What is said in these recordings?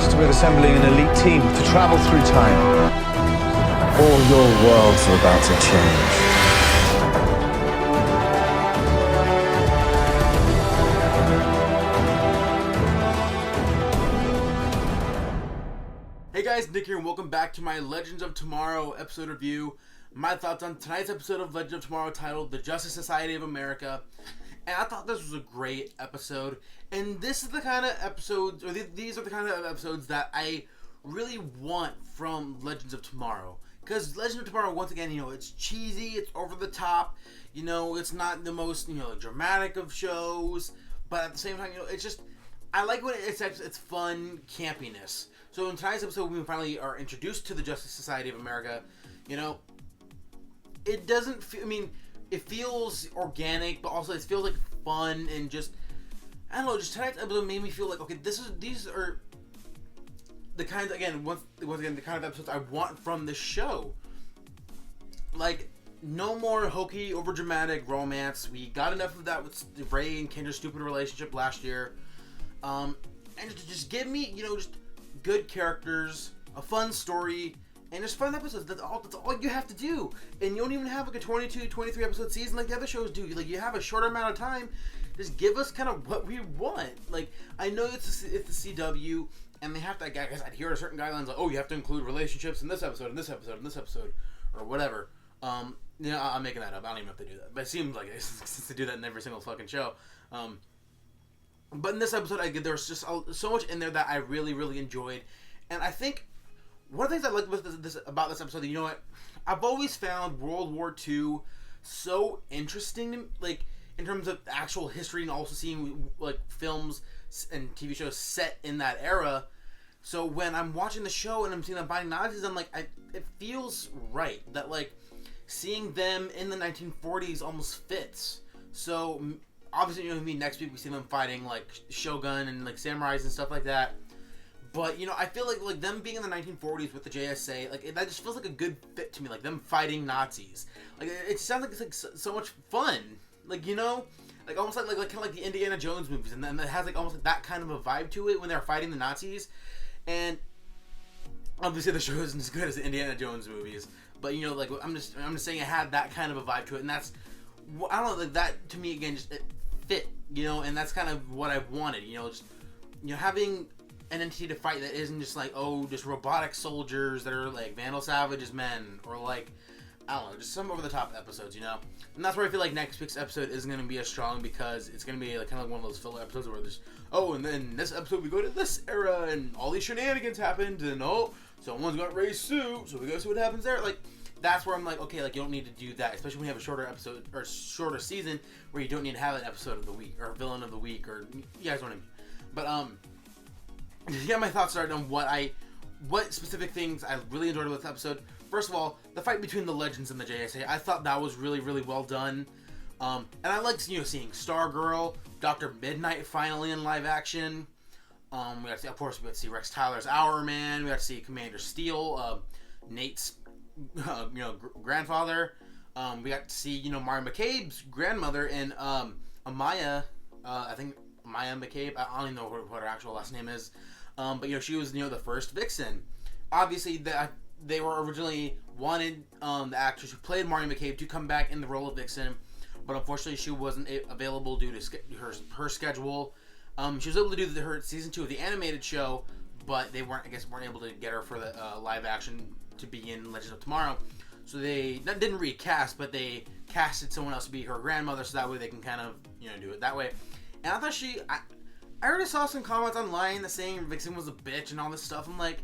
tasked with assembling an elite team to travel through time. All your worlds are about to change. Hey guys, Nick here, and welcome back to my Legends of Tomorrow episode review. My thoughts on tonight's episode of Legends of Tomorrow titled The Justice Society of America. And I thought this was a great episode. And this is the kind of episodes, or these are the kind of episodes that I really want from Legends of Tomorrow. Because Legends of Tomorrow, once again, it's cheesy, it's over the top, it's not the most, dramatic of shows. But at the same time, it's just, I like when it's fun campiness. So in tonight's episode, we finally are introduced to the Justice Society of America. It doesn't feel, it feels organic, but also it feels like fun and just, I don't know, just tonight's episode made me feel like, okay, these are the kinds, once again, the kind of episodes I want from this show. Like, no more hokey, overdramatic romance. We got enough of that with Ray and Kendra's stupid relationship last year. And just give me, just good characters, a fun story, and just fun episodes. That's all you have to do. And you don't even have like a 22, 23 episode season like the other shows do. Like, you have a shorter amount of time. Just give us kind of what we want. Like, I know it's the CW, and they have to, I guess I'd hear certain guidelines like, oh, you have to include relationships in this episode, in this episode, in this episode, or whatever. I'm making that up. I don't even have to do that. But it seems like it, since they do that in every single fucking show. But in this episode, there was just so much in there that I really, really enjoyed. And I think one of the things I liked about this episode, you know what? I've always found World War II so interesting, like, in terms of actual history, and also seeing, like, films and TV shows set in that era. So when I'm watching the show and I'm seeing them fighting Nazis, I'm like, it feels right that, like, seeing them in the 1940s almost fits. So obviously, next week we see them fighting, like, Shogun and, like, samurais and stuff like that. But, I feel like them being in the 1940s with the JSA, like, that just feels like a good fit to me. Like, them fighting Nazis. Like, it sounds like it's, like, so much fun. Like, like, almost like kind of like the Indiana Jones movies. And then it has, like, almost like that kind of a vibe to it when they're fighting the Nazis. And obviously the show isn't as good as the Indiana Jones movies. But, like, I'm just saying it had that kind of a vibe to it. And that's, I don't know, like, that, to me, again, just, it fit, and that's kind of what I wanted, just, having an entity to fight that isn't just like, oh, just robotic soldiers that are like Vandal Savage's men, or like, I don't know, just some over-the-top episodes, and that's where I feel like next week's episode isn't going to be as strong, because it's going to be like kind of like one of those filler episodes where there's, oh, and then this episode we go to this era, and all these shenanigans happened, and oh, someone's got Ray's suit, so we go see what happens there, like, that's where I'm like, okay, like, you don't need to do that, especially when you have a shorter episode, or shorter season, where you don't need to have an episode of the week, or villain of the week, or, you guys know what I mean. But, yeah, my thoughts are on what specific things I really enjoyed with this episode. First of all, the fight between the Legends and the JSA, I thought that was really, really well done. And I liked, seeing Stargirl, Dr. Midnight finally in live action. We got to see, of course, we got to see Rex Tyler's Hourman, we got to see Commander Steel, Nate's grandfather. We got to see, Mari McCabe's grandmother, and Amaya, I think Maya McCabe, I don't even know what her actual last name is, but she was, the first Vixen. Obviously, they were originally wanted the actress who played Mari McCabe to come back in the role of Vixen, but unfortunately she wasn't available due to her schedule. She was able to do her season 2 of the animated show, but they weren't able to get her for the live action to be in Legends of Tomorrow. So they didn't recast, but they casted someone else to be her grandmother, so that way they can kind of, do it that way. And I thought I already saw some comments online that saying Vixen was a bitch and all this stuff. I'm like,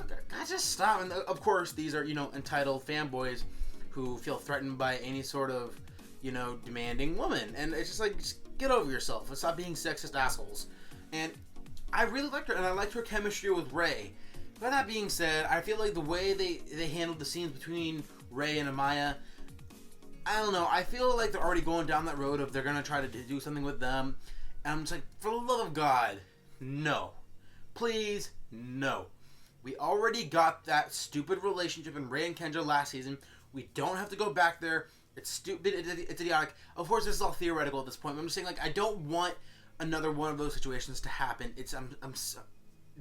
okay, guys, just stop. And of course, these are, entitled fanboys who feel threatened by any sort of, demanding woman. And it's just like, just get over yourself and stop being sexist assholes. And I really liked her, and I liked her chemistry with Ray. But that being said, I feel like the way they handled the scenes between Ray and Amaya, I don't know, I feel like they're already going down that road of they're going to try to do something with them. And I'm just like, for the love of God, no. Please, no. We already got that stupid relationship in Ray and Kendra last season. We don't have to go back there. It's stupid. It's idiotic. Of course, this is all theoretical at this point. But I'm just saying, like, I don't want another one of those situations to happen.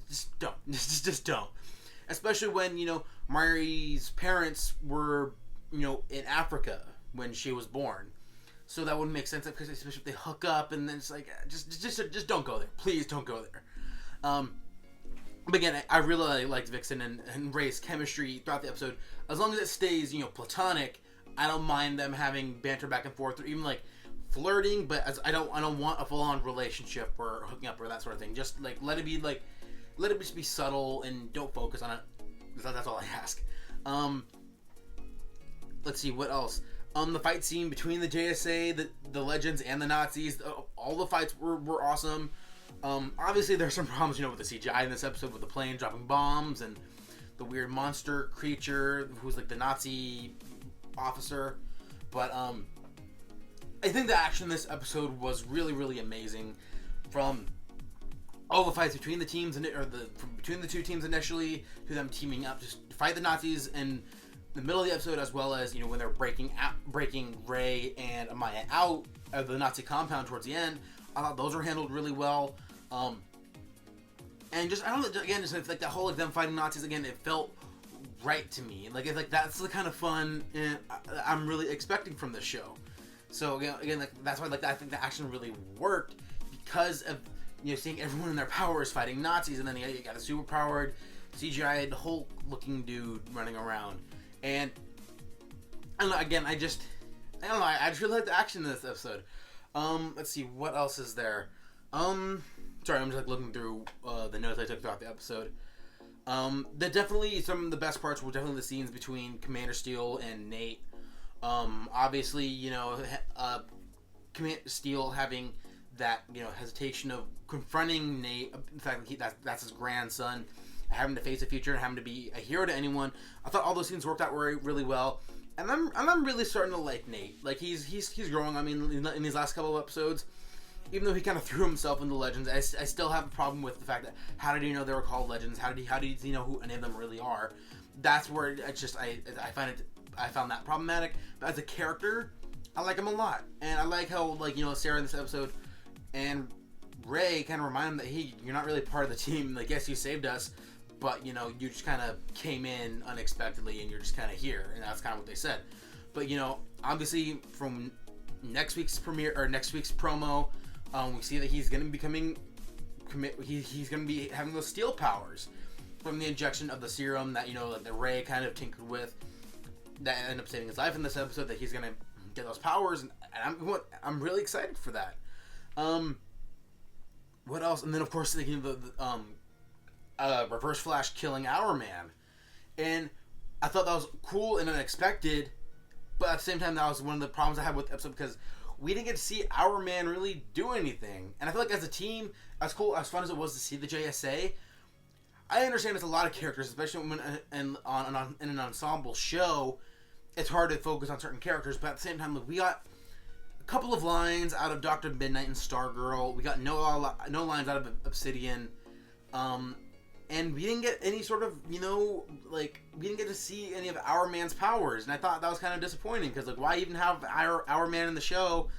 just don't. Just don't. Especially when, Mari's parents were, in Africa when she was born. So that wouldn't make sense, because especially if they hook up, and then it's like, just don't go there. Please don't go there. But again, I really liked Vixen and Ray's chemistry throughout the episode. As long as it stays, platonic, I don't mind them having banter back and forth, or even like flirting. But I don't want a full-on relationship or hooking up or that sort of thing. Just like let it just be subtle and don't focus on it. That's all I ask. Let's see what else. The fight scene between the JSA, the Legends, and the Nazis. All the fights were awesome. Obviously, there's some problems, with the CGI in this episode, with the plane dropping bombs and the weird monster creature who's like the Nazi officer. But I think the action in this episode was really, really amazing. From all the fights between the teams between the two teams initially, to them teaming up to fight the Nazis in the middle of the episode, as well as when they're breaking Ray and Amaya out of the Nazi compound towards the end. I thought those were handled really well. And just, I don't know, again, just like that whole, like, them fighting Nazis again, it felt right to me. Like, that's the kind of fun I'm really expecting from this show. So again, like, that's why, like, I think the action really worked, because of, seeing everyone in their powers fighting Nazis, and then you got a super powered CGI Hulk looking dude running around. And I don't know, again, I just really like the action in this episode. Let's see, what else is there? Sorry, I'm just like looking through the notes I took throughout the episode. Definitely some of the best parts were definitely the scenes between Commander Steel and Nate. Obviously, Commander Steel having that, hesitation of confronting Nate, the fact that that's his grandson, having to face the future and having to be a hero to anyone. I thought all those scenes worked out really well. And I'm really starting to like Nate. Like, he's growing. I mean, in these last couple of episodes, even though he kind of threw himself into Legends, I still have a problem with the fact that, how did he know they were called Legends? How did he know who any of them really are? That's where I found that problematic. But as a character, I like him a lot, and I like how, like, Sarah in this episode and Ray kind of remind him that, hey, you're not really part of the team. Like, yes, you saved us, but, you just kind of came in unexpectedly, and you're just kind of here, and that's kind of what they said. But, obviously, from next week's premiere, or next week's promo, we see that he's going to be he's going to be having those steel powers from the injection of the serum that, that Ray kind of tinkered with, that ended up saving his life in this episode, that he's going to get those powers, and I'm really excited for that. What else? And then, of course, the Reverse Flash killing Hourman, and I thought that was cool and unexpected, but at the same time, that was one of the problems I had with the episode, because we didn't get to see Hourman really do anything. And I feel like as a team, as cool, as fun as it was to see the JSA, I understand it's a lot of characters, especially when in an ensemble show, it's hard to focus on certain characters, but at the same time, look, we got a couple of lines out of Dr. Midnight and Stargirl, we got no lines out of Obsidian, and we didn't get any sort of, we didn't get to see any of Hourman's powers, and I thought that was kind of disappointing, because, like, why even have Hourman in the show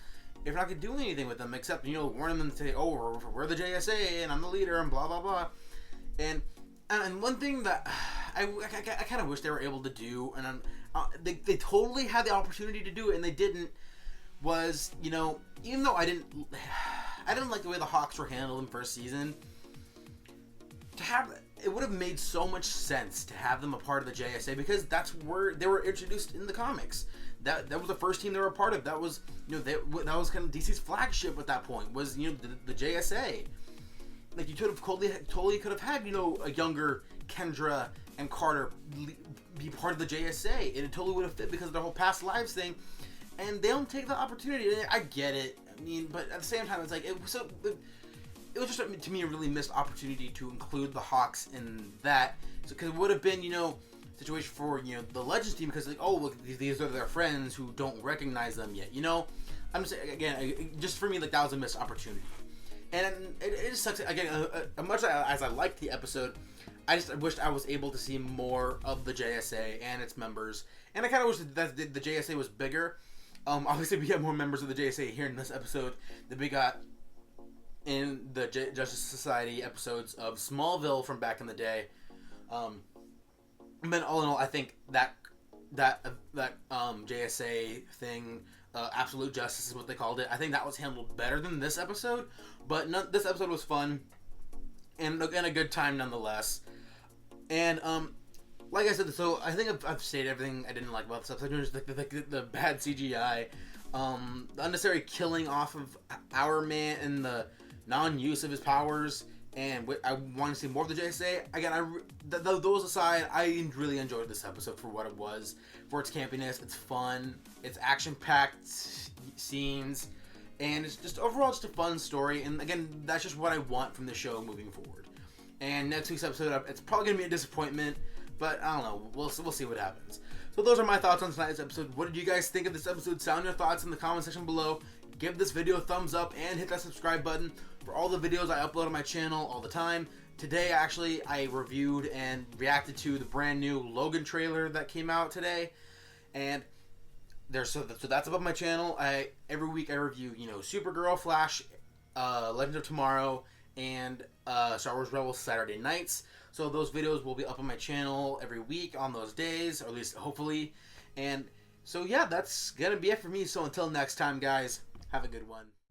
if you're not going to do anything with them, except, warn them and say, oh, we're the JSA, and I'm the leader, and blah, blah, blah. And one thing that I kind of wish they were able to do, and they totally had the opportunity to do it, and they didn't, was, even though I didn't like the way the Hawks were handled in first season, it would have made so much sense to have them a part of the JSA, because that's where they were introduced in the comics. That was the first team they were a part of. That was that was kind of DC's flagship at that point, was the JSA. Like, you totally could have had a younger Kendra and Carter be part of the JSA, and it totally would have fit because of their whole past lives thing. And they don't take the opportunity. I get it. I mean, but at the same time, it's like it was just, to me, a really missed opportunity to include the Hawks in that. Because it would have been, situation for, the Legends team, because, like, oh, look, these are their friends who don't recognize them yet, I'm just saying, again, just for me, like, that was a missed opportunity. And it just sucks. Again, much as I liked the episode, I just wished I was able to see more of the JSA and its members. And I kind of wish that the JSA was bigger. Obviously, we have more members of the JSA here in this episode than we got in the Justice Society episodes of Smallville from back in the day. But all in all, I think that JSA thing, Absolute Justice is what they called it. I think that was handled better than this episode, but this episode was fun and a good time nonetheless. And like I said, so I think I've stated everything I didn't like about this episode. Just the bad CGI, the unnecessary killing off of Our Man, and the non-use of his powers. And I want to see more of the JSA. Again, those aside, I really enjoyed this episode for what it was. For its campiness, it's fun, it's action-packed scenes, and it's just overall just a fun story. And again, that's just what I want from the show moving forward. And next week's episode, it's probably going to be a disappointment, but I don't know. We'll see what happens. So those are my thoughts on tonight's episode. What did you guys think of this episode? Sound your thoughts in the comment section below. Give this video a thumbs up and hit that subscribe button for all the videos I upload on my channel all the time. Today, actually, I reviewed and reacted to the brand new Logan trailer that came out today. And so that's above my channel. Every week I review, Supergirl, Flash, Legends of Tomorrow, and Star Wars Rebels Saturday nights. So those videos will be up on my channel every week on those days, or at least hopefully. And so yeah, that's gonna be it for me. So until next time, guys, have a good one.